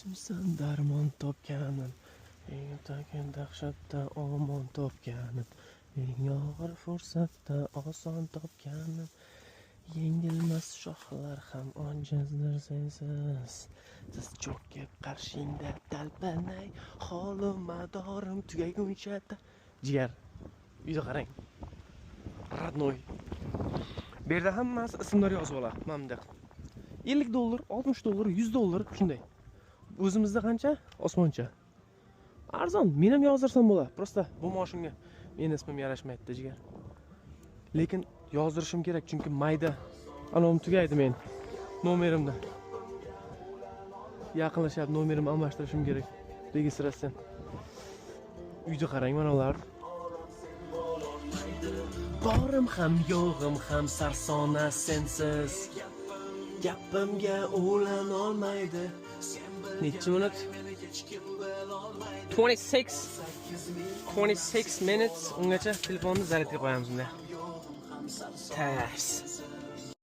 Kimsan darmon topganim, eng tagin dahshatda omon topganim, eng og'ir fursatda oson topganim, yengilmas shohlar ham onjizdir sensiz. Siz cho'kib qarshingda talpanay, holim madorim tugaguncha. Jigar, uyda qarang. Radnoy. Bu yerda hammasi ismlar yozib oladi. Mana bunday. $50, $60, $100 shunday. O'zimizda qancha? Osmoncha. Arzon, men ham yozirsam bo'ladi. Prosta bu moshinga meni ismim yarashmaydi, jigar. Lekin yozdirishim kerak, chunki mayda anom tugaydi men nomerimda. Yaqinlashyapti, nomerimni almashtirishim kerak. Registratsiya. Uyda qarang mana ular. Borim ham yo'g'im ham sarsona sensiz. Gapimga o'lan olmaydi. Necha minut? 26 minutes ungacha telefonni zaryadga qo'yamiz bunda. Tas.